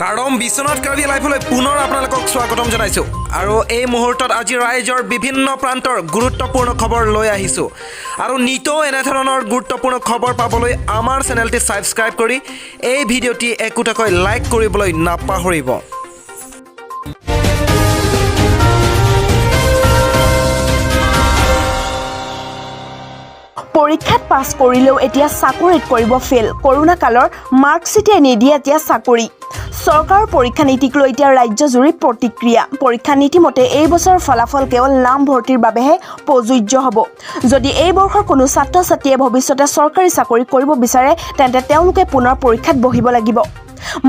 প্ৰাৰম্ভ বিশ্বনাথ কাৰ্বি লাইভলৈ পুনৰ আপোনালোকক স্বাগতম জনাইছোঁ আৰু এই মুহূৰ্তত আজি ৰাইজৰ বিভিন্ন প্ৰান্তৰ গুৰুত্বপূৰ্ণ খবৰ লৈ আহিছোঁ আৰু নিতৌ এনেধৰণৰ গুৰুত্বপূৰ্ণ খবৰ পাবলৈ আমাৰ চেনেলটি ছাবস্ক্ৰাইব কৰি এই ভিডিঅ'টি একোটাকৈ লাইক কৰিবলৈ নাপাহৰিব। পৰীক্ষাত পাছ কৰিলেও এতিয়া চাকৰিত কৰিব ফেল। কৰোনা কালৰ মাৰ্কশ্বিটে নিদিয়ে এতিয়া চাকৰি। চৰকাৰৰ পৰীক্ষা নীতিক লৈ এতিয়া ৰাজ্যজুৰি প্ৰতিক্ৰিয়া। পৰীক্ষা নীতিমতে এই বছৰৰ ফলাফল কেৱল নামভৰ্তিৰ বাবেহে প্ৰযোজ্য হ'ব। যদি এই বৰ্ষৰ কোনো ছাত্ৰ ছাত্ৰীয়ে ভৱিষ্যতে চৰকাৰী চাকৰি কৰিব বিচাৰে তেন্তে তেওঁলোকে পুনৰ পৰীক্ষাত বহিব লাগিব।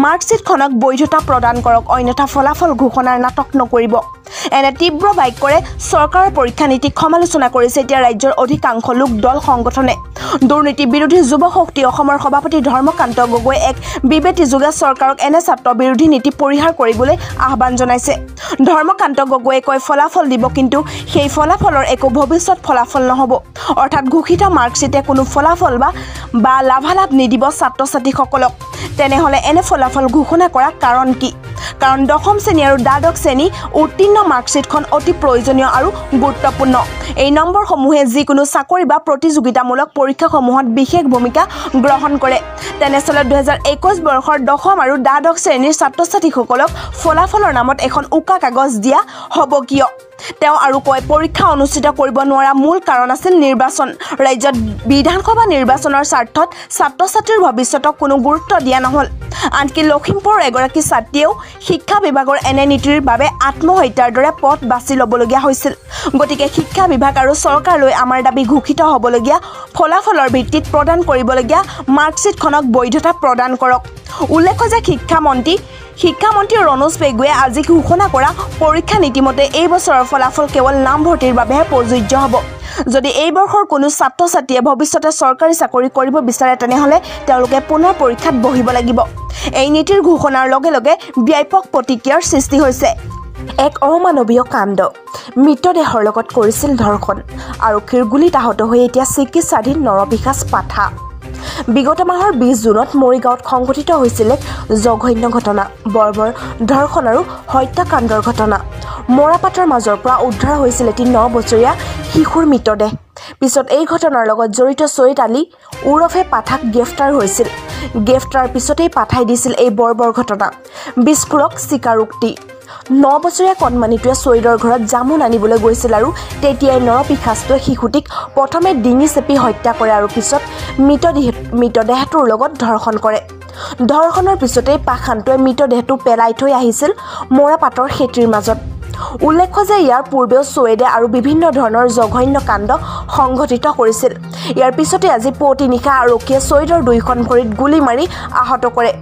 মাৰ্কশ্বিটখনক বৈধতা প্ৰদান কৰক, অন্যথা ফলাফল ঘোষণাৰ নাটক নকৰিব। এনে তীব্ৰ বাক্যৰে চৰকাৰৰ পৰীক্ষা নীতিক সমালোচনা কৰিছে এতিয়া ৰাজ্যৰ অধিকাংশ লোক দল সংগঠনে। দুৰ্নীতি বিৰোধী যুৱ শক্তি অসমৰ সভাপতি ধৰ্মকান্ত গগৈয়ে এক বিবৃতিযোগে চৰকাৰক এনে ছাত্ৰ বিৰোধী নীতি পৰিহাৰ কৰিবলৈ আহ্বান জনাইছে। ধৰ্মকান্ত গগৈয়ে কয়, ফলাফল দিব, কিন্তু সেই ফলাফলৰ একো ভৱিষ্যত ফলাফল নহ'ব। অৰ্থাৎ ঘোষিত মাৰ্কশ্বিটে কোনো ফলাফল বা লাভালাভ নিদিব ছাত্ৰ ছাত্ৰীসকলক। তেনেহ'লে এনে ফলাফল ঘোষণা কৰা কাৰণ কি? কাৰণ দশম শ্ৰেণী আৰু দ্বাদশ শ্ৰেণী উত্তীৰ্ণ মাৰ্কশ্বিটখন অতি প্ৰয়োজনীয় আৰু গুৰুত্বপূৰ্ণ। এই নম্বৰসমূহে যিকোনো চাকৰি বা প্ৰতিযোগিতামূলক পৰীক্ষাসমূহত বিশেষ ভূমিকা গ্ৰহণ কৰে। তেনেস্থলত 2021 বৰ্ষৰ দশম আৰু দ্বাদশ শ্ৰেণীৰ ছাত্ৰ ছাত্ৰীসকলক ফলাফলৰ নামত এখন উকা কাগজ দিয়া হ'ব কিয়? তেওঁ আৰু কয়, পৰীক্ষা অনুষ্ঠিত কৰিব নোৱাৰা মূল কাৰণ আছিল নিৰ্বাচন। ৰাজ্যত বিধানসভা নিৰ্বাচনৰ স্বাৰ্থত ছাত্ৰ ছাত্ৰীৰ ভৱিষ্যতক কোনো গুৰুত্ব দিয়া নহ'ল। আনকি লখিমপুৰৰ এগৰাকী ছাত্ৰীয়েও শিক্ষা বিভাগৰ এনে নীতিৰ বাবে আত্মহত্যাৰ দৰে পথ বাছি ল'বলগীয়া হৈছিল। গতিকে শিক্ষা বিভাগ আৰু চৰকাৰলৈ আমাৰ দাবী, ঘোষিত হ'বলগীয়া ফলাফলৰ ভিত্তিত প্ৰদান কৰিবলগীয়া মাৰ্কশ্বিটখনক বৈধতা প্ৰদান কৰক। উল্লেখ্য যে শিক্ষামন্ত্ৰী ৰণোজ পেগুৱে আজি ঘোষণা কৰা পৰীক্ষা নীতিমতে এই বছৰৰ ফলাফল কেৱল নামভৰ্তিৰ বাবেহে প্ৰযোজ্য হ'ব। যদি এই বৰ্ষৰ কোনো ছাত্ৰ ছাত্ৰীয়ে ভৱিষ্যতে চৰকাৰী চাকৰি কৰিব বিচাৰে তেনেহ'লে তেওঁলোকে পুনৰ পৰীক্ষাত বহিব লাগিব। এই নীতিৰ ঘোষণাৰ লগে লগে ব্যাপক প্ৰতিক্ৰিয়াৰ সৃষ্টি হৈছে। এক অমানৱীয় কাণ্ড, মৃতদেহৰ লগত কৰিছিল ধৰ্ষণ, আৰক্ষীৰ গুলীত আহত হৈ এতিয়া চিকিৎসাধীন নৰপিশাচ পাঠা। বিগত মাহৰ 20 জুনত মৰিগাঁৱত সংঘটিত হৈছিল এক জঘন্য ঘটনা, বৰ্বৰ ধৰ্ষণ আৰু হত্যাকাণ্ডৰ ঘটনা। মৰাপাটৰ মাজৰ পৰা উদ্ধাৰ হৈছিল এটি 9 বছৰীয়া শিশুৰ মৃতদেহ। পিছত এই ঘটনাৰ লগত জড়িত চৈয়দ আলী ওৰফে পাঠাক গ্ৰেপ্তাৰ হৈছিল। গ্ৰেপ্তাৰ পিছতেই পাঠাই দিছিল এই বৰ্বৰ ঘটনা। বিস্ফোৰক স্বীকাৰোক্তি। 9 বছৰীয়া কণমানিটোৱে চৈয়দৰ ঘৰত জামুন আনিবলৈ গৈছিল আৰু তেতিয়াই নৰপিশাচটোৱে শিশুটিক প্ৰথমে ডিঙি চেপি হত্যা কৰে আৰু পিছত মৃতদেহটোৰ লগত ধৰ্ষণ কৰে। ধৰ্ষণৰ পিছতেই পাষাণটোৱে মৃতদেহটো পেলাই থৈ আহিছিল মৰাপাটৰ খেতিৰ মাজত। উল্লেখ্য যে ইয়াৰ পূৰ্বেও চৈয়দে আৰু বিভিন্ন ধৰণৰ জঘন্য কাণ্ড সংঘটিত কৰিছিল। ইয়াৰ পিছতে আজি পুৱতি নিশা আৰক্ষীয়ে চৈয়দৰ 2খন ভৰিত গুলী মাৰি আহত কৰে।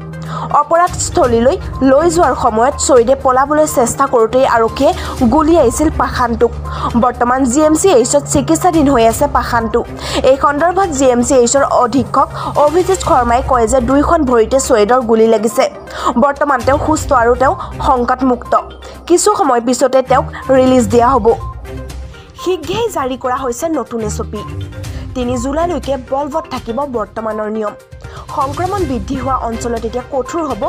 অপৰাধস্থলীলৈ লৈ যোৱাৰ সময়ত চৈয়দে পলাবলৈ চেষ্টা কৰোঁতেই আৰক্ষীয়ে গুলীয়াইছিল পাষাণটোক। বৰ্তমান GMCHত চিকিৎসাধীন হৈ আছে পাষাণটো। এই সন্দৰ্ভত GMCHৰ অধীক্ষক অভিজিত শৰ্মাই কয় যে 2খন ভৰিতে চৈয়দৰ গুলী লাগিছে। বৰ্তমান তেওঁ সুস্থ আৰু তেওঁ শংকামুক্ত। কিছু সময় পিছতে তেওঁক ৰিলিজ দিয়া হ'ব। শীঘ্ৰেই জাৰি কৰা হৈছে নতুন SOP। 3 জুলাইলৈকে বলবৎ থাকিব বৰ্তমানৰ নিয়ম। সংক্ৰমণ বৃদ্ধি হোৱা অঞ্চলত এতিয়া কঠোৰ হ'ব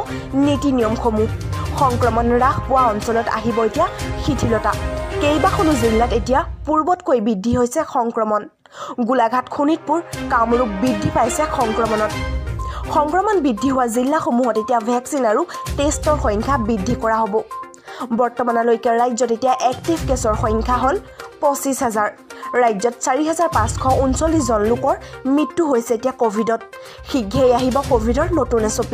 নীতি নিয়মসমূহ। সংক্ৰমণ হ্ৰাস পোৱা অঞ্চলত আহিব এতিয়া শিথিলতা। কেইবাখনো জিলাত এতিয়া পূৰ্বতকৈ বৃদ্ধি হৈছে সংক্ৰমণ। গোলাঘাট, শোণিতপুৰ, কামৰূপ বৃদ্ধি পাইছে সংক্ৰমণত। সংক্ৰমণ বৃদ্ধি হোৱা জিলাসমূহত এতিয়া ভেকচিন আৰু টেষ্টৰ সংখ্যা বৃদ্ধি কৰা হ'ব। বৰ্তমানলৈকে ৰাজ্যত এতিয়া এক্টিভ কেছৰ সংখ্যা হ'ল 25,000। ৰাজ্যত 4,539 জন লোকৰ মৃত্যু হৈছে এতিয়া ক'ভিডত। শীঘ্ৰেই আহিব ক'ভিডৰ নতুন SOP।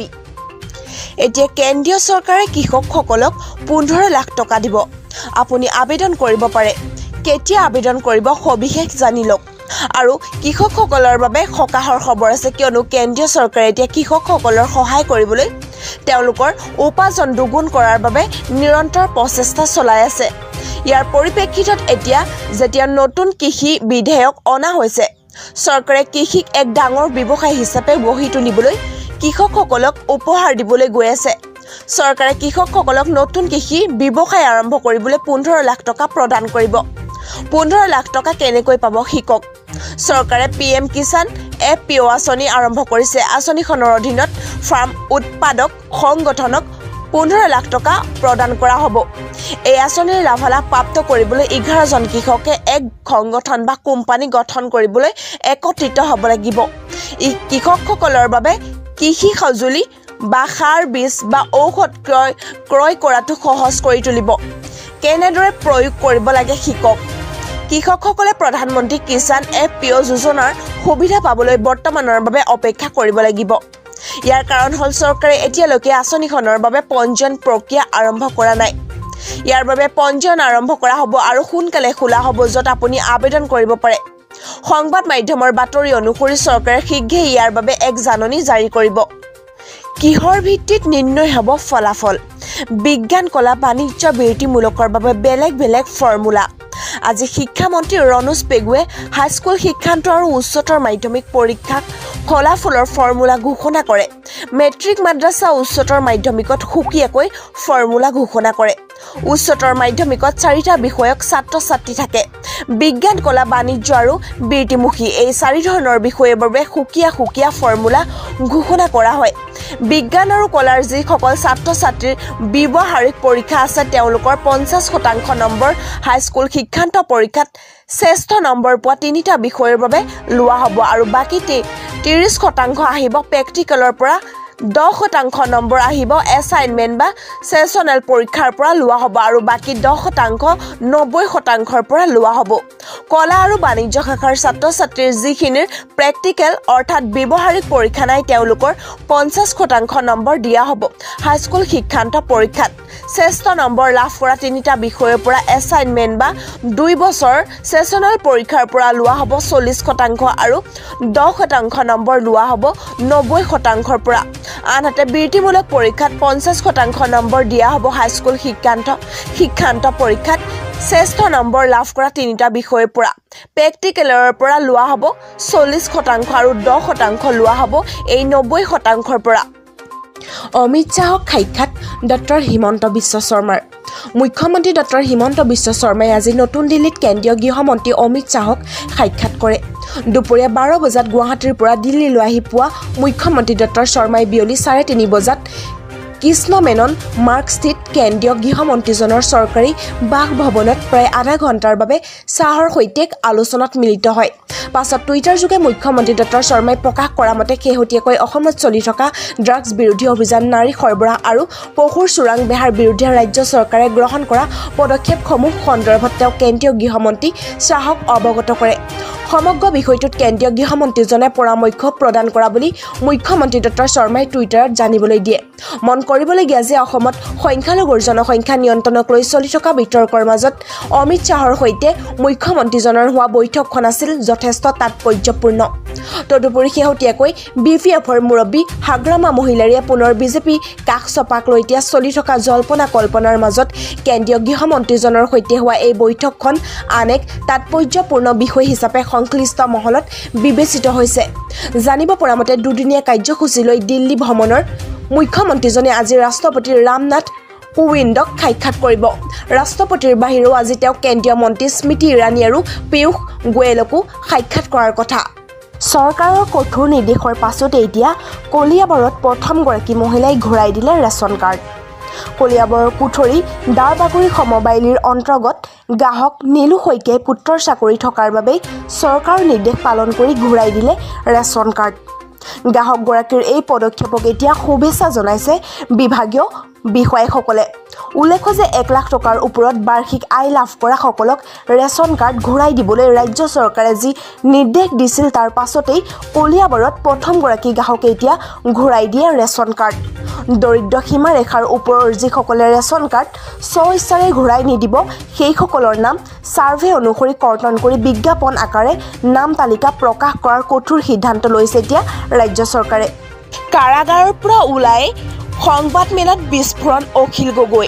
এতিয়া কেন্দ্ৰীয় চৰকাৰে কৃষকসকলক 15 লাখ টকা দিব। আপুনি আবেদন কৰিব পাৰে। কেতিয়া আবেদন কৰিব সবিশেষ জানি লওক। আৰু কৃষকসকলৰ বাবে সকাহৰ খবৰ আছে, কিয়নো কেন্দ্ৰীয় চৰকাৰে এতিয়া কৃষকসকলৰ সহায় কৰিবলৈ তেওঁলোকৰ উপাৰ্জন দুগুণ কৰাৰ বাবে নিৰন্তৰ প্ৰচেষ্টা চলাই আছে। ইয়াৰ পৰিপ্ৰেক্ষিতত এতিয়া যেতিয়া নতুন কৃষি বিধেয়ক অনা হৈছে, চৰকাৰে কৃষিক এক ডাঙৰ ব্যৱসায় হিচাপে গঢ়ি তুলিবলৈ কৃষকসকলক উপহাৰ দিবলৈ গৈ আছে। চৰকাৰে কৃষকসকলক নতুন কৃষি ব্যৱসায় আৰম্ভ কৰিবলৈ 15 লাখ টকা প্ৰদান কৰিব। 15 লাখ টকা কেনেকৈ পাব শিকক। চৰকাৰে PM কিষাণ FPO আঁচনি আৰম্ভ কৰিছে। আঁচনিখনৰ অধীনত ফাৰ্ম উৎপাদক সংগঠনক 15 লাখ টকা প্ৰদান কৰা হ'ব। এই আঁচনিৰ লাভালাভ প্ৰাপ্ত কৰিবলৈ 11 জন কৃষকে এক সংগঠন বা কোম্পানী গঠন কৰিবলৈ একত্ৰিত হ'ব লাগিব। ই কৃষকসকলৰ বাবে কৃষি সঁজুলি বা সাৰ বীজ বা ঔষধ ক্ৰয় কৰাটো সহজ কৰি তুলিব। কেনেদৰে প্ৰয়োগ কৰিব লাগে শিকক। কৃষকসকলে প্ৰধানমন্ত্ৰী কিষাণ FPO যোজনাৰ সুবিধা পাবলৈ বৰ্তমানৰ বাবে অপেক্ষা কৰিব লাগিব। ইয়াৰ কাৰণ হ'ল চৰকাৰে এতিয়ালৈকে আঁচনিখনৰ বাবে পঞ্জীয়ন প্ৰক্ৰিয়া আৰম্ভ কৰা নাই। ইয়াৰ বাবে পঞ্জীয়ন আৰম্ভ কৰা হ'ব আৰু সোনকালে খোলা হ'ব, য'ত আপুনি আবেদন কৰিব পাৰে। সংবাদ মাধ্যমৰ বাতৰি অনুসৰি চৰকাৰে শীঘ্ৰেই ইয়াৰ বাবে এক জাননী জাৰি কৰিব। কিহৰ ভিত্তিত নিৰ্ণয় হ'ব ফলাফল? বিজ্ঞান, কলা, বাণিজ্য বৃত্তিমূলকৰ বাবে বেলেগ বেলেগ ফৰ্মুলা। আজি শিক্ষামন্ত্ৰী ৰণোজ পেগুৱে হাইস্কুল শিক্ষান্ত আৰু উচ্চতৰ মাধ্যমিক পৰীক্ষাক ফলাফলৰ ফৰ্মুলা ঘোষণা কৰে। মেট্ৰিক, মাদ্ৰাছা, উচ্চতৰ মাধ্যমিকত সুকীয়াকৈ ফৰ্মুলা ঘোষণা কৰে। উচ্চতৰ মাধ্যমিকত 4টা বিষয়ক ছাত্ৰ-ছাত্ৰী থাকে। বিজ্ঞান, কলা, বাণিজ্য আৰু বৃত্তিমুখী এই 4 ধৰণৰ বিষয়ৰ বাবে সুকীয়া ফৰ্মুলা ঘোষণা কৰা হয়। বিজ্ঞান আৰু কলাৰ যিসকল ছাত্ৰ-ছাত্ৰীৰ ব্যৱহাৰিক পৰীক্ষা আছে তেওঁলোকৰ 50% নম্বৰ হাইস্কুল শিক্ষান্ত পৰীক্ষাত শ্ৰেষ্ঠ নম্বৰ পোৱা 3টা বিষয়ৰ বাবে লোৱা হ'ব আৰু বাকী 30% আহিব প্ৰেক্টিকেলৰ পৰা। 10% নম্বৰ আহিব এছাইনমেণ্ট বা ছেছনেল পৰীক্ষাৰ পৰা লোৱা হ'ব আৰু বাকী 10% 90%ৰ পৰা লোৱা হ'ব। কলা আৰু বাণিজ্য শাখাৰ ছাত্ৰ-ছাত্ৰীৰ যিখিনিৰ প্ৰেক্টিকেল অৰ্থাৎ ব্যৱহাৰিক পৰীক্ষা নাই তেওঁলোকৰ 50% নম্বৰ দিয়া হ'ব হাইস্কুল শিক্ষান্ত পৰীক্ষাত। শ্ৰেষ্ঠ নম্বৰ লাভ কৰা 3টা বিষয়ৰ পৰা এছাইনমেণ্ট বা 2 বছৰ ছেছনেল পৰীক্ষাৰ পৰা লোৱা হ'ব 40% আৰু 10% নম্বৰ লোৱা হ'ব 90%ৰ পৰা। আনহাতে বৃত্তিমূলক পৰীক্ষাত 50% নম্বৰ দিয়া হ'ব হাইস্কুল শিক্ষান্ত পৰীক্ষাত। শ্ৰেষ্ঠ নম্বৰ লাভ কৰা 3টা বিষয়ৰ পৰা প্ৰেক্টিকেলৰ পৰা লোৱা হ'ব 40% আৰু 10% লোৱা হ'ব এই 90%ৰ পৰা। অমিত শ্বাহক সাক্ষাৎ ডক্টৰ হিমন্ত বিশ্ব শৰ্মাৰ। মুখ্যমন্ত্ৰী ডক্টৰ হিমন্ত বিশ্ব শৰ্মাই আজি নতুন দিল্লীত কেন্দ্ৰীয় গৃহমন্ত্ৰী অমিত শ্বাহক সাক্ষাৎ কৰে। দুপৰীয়া 12 বজাত গুৱাহাটীৰ পৰা দিল্লীলৈ আহি পুৱা মুখ্যমন্ত্ৰী ডক্টৰ শৰ্মাই বিয়লি 3:30 বজাত কৃষ্ণ মেনন মাৰ্গস্থিত কেন্দ্ৰীয় গৃহমন্ত্ৰীজনৰ চৰকাৰী বাসভৱনত প্ৰায় আধা ঘণ্টাৰ বাবে শ্বাহৰ সৈতে আলোচনাত মিলিত হয়। পাছত টুইটাৰযোগে মুখ্যমন্ত্ৰী ডক্টৰ শৰ্মাই প্ৰকাশ কৰা মতে শেহতীয়াকৈ অসমত চলি থকা ড্ৰাগছ বিৰোধী অভিযান, নাৰী সৰবৰাহ আৰু পশুৰ চোৰাং বেহাৰ বিৰুদ্ধে ৰাজ্য চৰকাৰে গ্ৰহণ কৰা পদক্ষেপসমূহ সন্দৰ্ভত তেওঁ কেন্দ্ৰীয় গৃহমন্ত্ৰী শ্বাহক অৱগত কৰে। সমগ্ৰ বিষয়টোত কেন্দ্ৰীয় গৃহমন্ত্ৰীজনে পৰামৰ্শ প্ৰদান কৰা বুলি মুখ্যমন্ত্ৰী ডক্টৰ শৰ্মাই টুইটাৰত জানিবলৈ দিয়ে। মন কৰিবলগীয়া যে অসমত সংখ্যালঘুৰ জনসংখ্যা নিয়ন্ত্ৰণক লৈ চলি থকা বিতৰ্কৰ মাজত অমিত শ্বাহৰ সৈতে মুখ্যমন্ত্ৰীজনৰ হোৱা বৈঠকখন আছিল যথেষ্ট তাৎপৰ্যপূৰ্ণ। তদুপৰি শেহতীয়াকৈ BPFৰ মুৰব্বী হাগ্ৰামা মহিলাৰীয়ে পুনৰ বিজেপি কাষ চপাক লৈ এতিয়া চলি থকা জল্পনা কল্পনাৰ মাজত কেন্দ্ৰীয় গৃহমন্ত্ৰীজনৰ সৈতে হোৱা এই বৈঠকখন আন এক তাৎপৰ্যপূৰ্ণ বিষয় হিচাপে সংশ্লিষ্ট মহলত বিবেচিত হৈছে। জানিব পৰা মতে দুদিনীয়া কাৰ্যসূচী লৈ দিল্লী ভ্ৰমণৰ মুখ্যমন্ত্ৰীজনে আজি ৰাষ্ট্ৰপতি ৰামনাথ কোবিন্দক সাক্ষাৎ কৰিব। ৰাষ্ট্ৰপতিৰ বাহিৰেও আজি তেওঁ কেন্দ্ৰীয় মন্ত্ৰী স্মৃতি ইৰাণী আৰু পীয়ূষ গোৱেলকো সাক্ষাৎ কৰাৰ কথা। চৰকাৰৰ কঠোৰ নিৰ্দেশৰ পাছতে এতিয়া কলিয়াবৰত প্ৰথমগৰাকী মহিলাই ঘূৰাই দিলে ৰেচন কাৰ্ড। কলিয়াবৰৰ কুঠৰি দাৰবাগুৰি সমবায়লিৰ অন্তৰ্গত গ্ৰাহক নীলু শইকীয়াই পুত্ৰৰ চাকৰি থকাৰ বাবেই চৰকাৰৰ নিৰ্দেশ পালন কৰি ঘূৰাই দিলে ৰেচন কাৰ্ড। গ্ৰাহকগৰাকীৰ এই পদক্ষেপক এতিয়া শুভেচ্ছা জনাইছে বিভাগীয় বিষয়াসকলে। উল্লেখ্য যে 1 লাখ টকাৰ ওপৰত বাৰ্ষিক আয় লাভ কৰা সকলক ৰেচন কাৰ্ড ঘূৰাই দিবলৈ ৰাজ্য চৰকাৰে যি নিৰ্দেশ দিছিল তাৰ পাছতেই কলিয়াবৰত প্ৰথমগৰাকী গ্ৰাহকে এতিয়া ঘূৰাই দিয়ে ৰেচন কাৰ্ড। দৰিদ্ৰ সীমাৰেখাৰ ওপৰৰ যিসকলে ৰেচন কাৰ্ড স্বইচ্ছাৰে ঘূৰাই নিদিব সেইসকলৰ নাম ছাৰ্ভে অনুসৰি কৰ্তন কৰি বিজ্ঞাপন আকাৰে নাম তালিকা প্ৰকাশ কৰাৰ কঠোৰ সিদ্ধান্ত লৈছে এতিয়া ৰাজ্য চৰকাৰে। কাৰাগাৰৰ পৰা ওলাই সংবাদ মেলত বিস্ফোৰণ অখিল গগৈ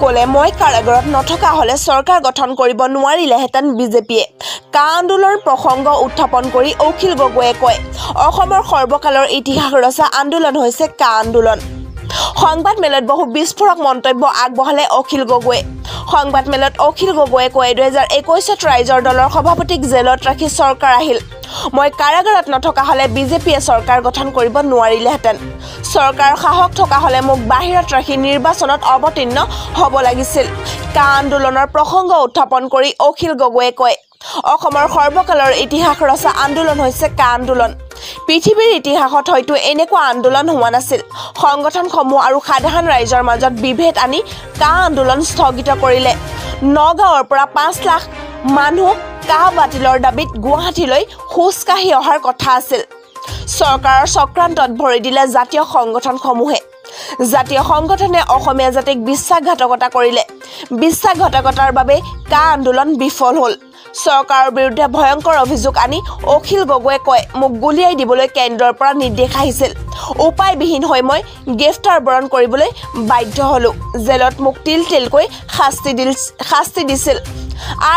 ক'লে, মই কাৰাগাৰত নথকা হ'লে চৰকাৰ গঠন কৰিব নোৱাৰিলেহেঁতেন বিজেপিয়ে। কা আন্দোলন প্ৰসংগ উত্থাপন কৰি অখিল গগৈয়ে কয়, অসমৰ সৰ্বকালৰ ইতিহাস ৰচা আন্দোলন হৈছে কা আন্দোলন। সংবাদ মেলত বহু বিস্ফোৰক মন্তব্য আগবঢ়ালে অখিল গগৈয়ে। সংবাদ মেলত অখিল গগৈয়ে কয়, 2021ত ৰাইজৰ দলৰ সভাপতিক জেলত ৰাখি চৰকাৰ আহিল। মই কাৰাগাৰত নথকা হ'লে বিজেপিয়ে চৰকাৰ গঠন কৰিব নোৱাৰিলেহেঁতেন। চৰকাৰৰ সাহস থকা হলে মোক বাহিৰত ৰাখি নিৰ্বাচনত অৱতীৰ্ণ হ'ব লাগিছিল কা আন্দোলনৰ প্ৰসংগ উত্থাপন কৰি অখিল গগৈয়ে কয় অসমৰ সৰ্বকালৰ ইতিহাস ৰচা আন্দোলন হৈছে কা আন্দোলন পৃথিৱীৰ ইতিহাসত হয়তো এনেকুৱা আন্দোলন হোৱা নাছিল সংগঠনসমূহ আৰু সাধাৰণ ৰাইজৰ মাজত বিভেদ আনি কা আন্দোলন স্থগিত কৰিলে নগাঁৱৰ পৰা 5 লাখ মানুহ কা বাতিলৰ দাবীত গুৱাহাটীলৈ খোজকাঢ়ি অহাৰ কথা আছিল চৰকাৰৰ চক্ৰান্তত ভৰি দিলে জাতীয় সংগঠনসমূহে জাতীয় সংগঠনে অসমীয়া জাতিক বিশ্বাসঘাতকতা কৰিলে বিশ্বাসঘাতকতাৰ বাবে কা আন্দোলন বিফল হ'ল চৰকাৰৰ বিৰুদ্ধে ভয়ংকৰ অভিযোগ আনি অখিল গগৈয়ে কয় মোক গুলিয়াই দিবলৈ কেন্দ্ৰৰ পৰা নিৰ্দেশ আহিছিল উপায়বিহীন হৈ মই গ্ৰেফতাৰ বৰণ কৰিবলৈ বাধ্য হ'লো জেলত মোক তিলকৈ শাস্তি দিছিল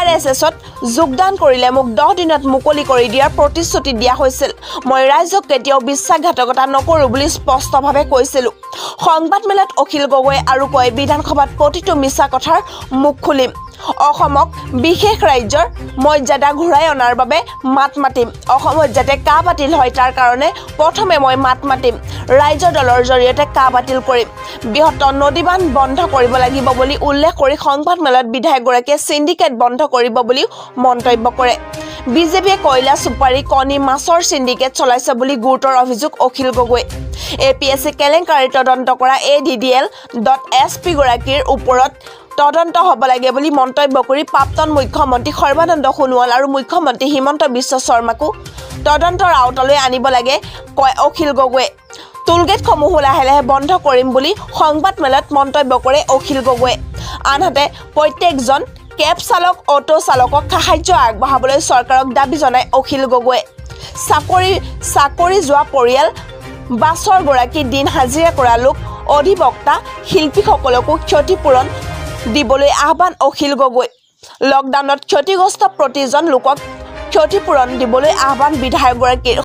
RSSত যোগদান কৰিলে মোক 10 দিনত মুকলি কৰি দিয়াৰ প্ৰতিশ্ৰুতি দিয়া হৈছিল মই ৰাইজক কেতিয়াও বিশ্বাসঘাতকতা নকৰো বুলি স্পষ্টভাৱে কৈছিলো সংবাদ মেলত অখিল গগৈ আৰু কয় বিধানসভাত প্ৰতিটো মিছা কথাৰ মুখ খুলিম অসমক বিশেষ ৰাজ্যৰ মৰ্যাদা ঘূৰাই অনাৰ বাবে মাত মাতিম অসমত যাতে কা বাতিল হয় তাৰ কাৰণে প্ৰথমে মই মাত মাতিম ৰাজ্য দলৰ জৰিয়তে কা বাতিল কৰিম বৃহত্তৰ নদীবান্ধ বন্ধ কৰিব লাগিব বুলি উল্লেখ কৰি সংবাদ মেলত বিধায়কগৰাকীয়ে সিন্ডিকেট বন্ধ কৰিব বুলি মন্তব্য কৰে বিজেপিয়ে কয়লা সুপাৰী কণী মাছৰ সিন্ডিকেট চলাইছে বুলি গুৰুতৰ অভিযোগ অখিল গগৈ APSC কেলেংকাৰী তদন্ত কৰা ADDL.SP গৰাকীৰ ওপৰত তদন্ত হ'ব লাগে বুলি মন্তব্য কৰি প্ৰাক্তন মুখ্যমন্ত্ৰী সৰ্বানন্দ সোণোৱাল আৰু মুখ্যমন্ত্ৰী হিমন্ত বিশ্ব শৰ্মাকো তদন্তৰ আওতালৈ আনিব লাগে কয় অখিল গগৈয়ে টুলগেটসমূহ লাহে লাহে বন্ধ কৰিম বুলি সংবাদ মেলত মন্তব্য কৰে অখিল গগৈয়ে আনহাতে প্ৰত্যেকজন কেব চালক অটো চালকক সাহায্য আগবঢ়াবলৈ চৰকাৰক দাবী জনায় অখিল গগৈয়ে চাকৰি যোৱা পৰিয়াল বাছৰ গৰাকী দিন হাজিৰা কৰা লোক অধিবক্তা শিল্পীসকলকো ক্ষতিপূৰণ দিবলৈ আহ্বান অখিল গগৈ লকডাউনত ক্ষতিগ্ৰস্ত প্ৰতিজন লোকক ক্ষতিপূৰণ দিবলৈ আহ্বান বিধায়কগৰাকীৰ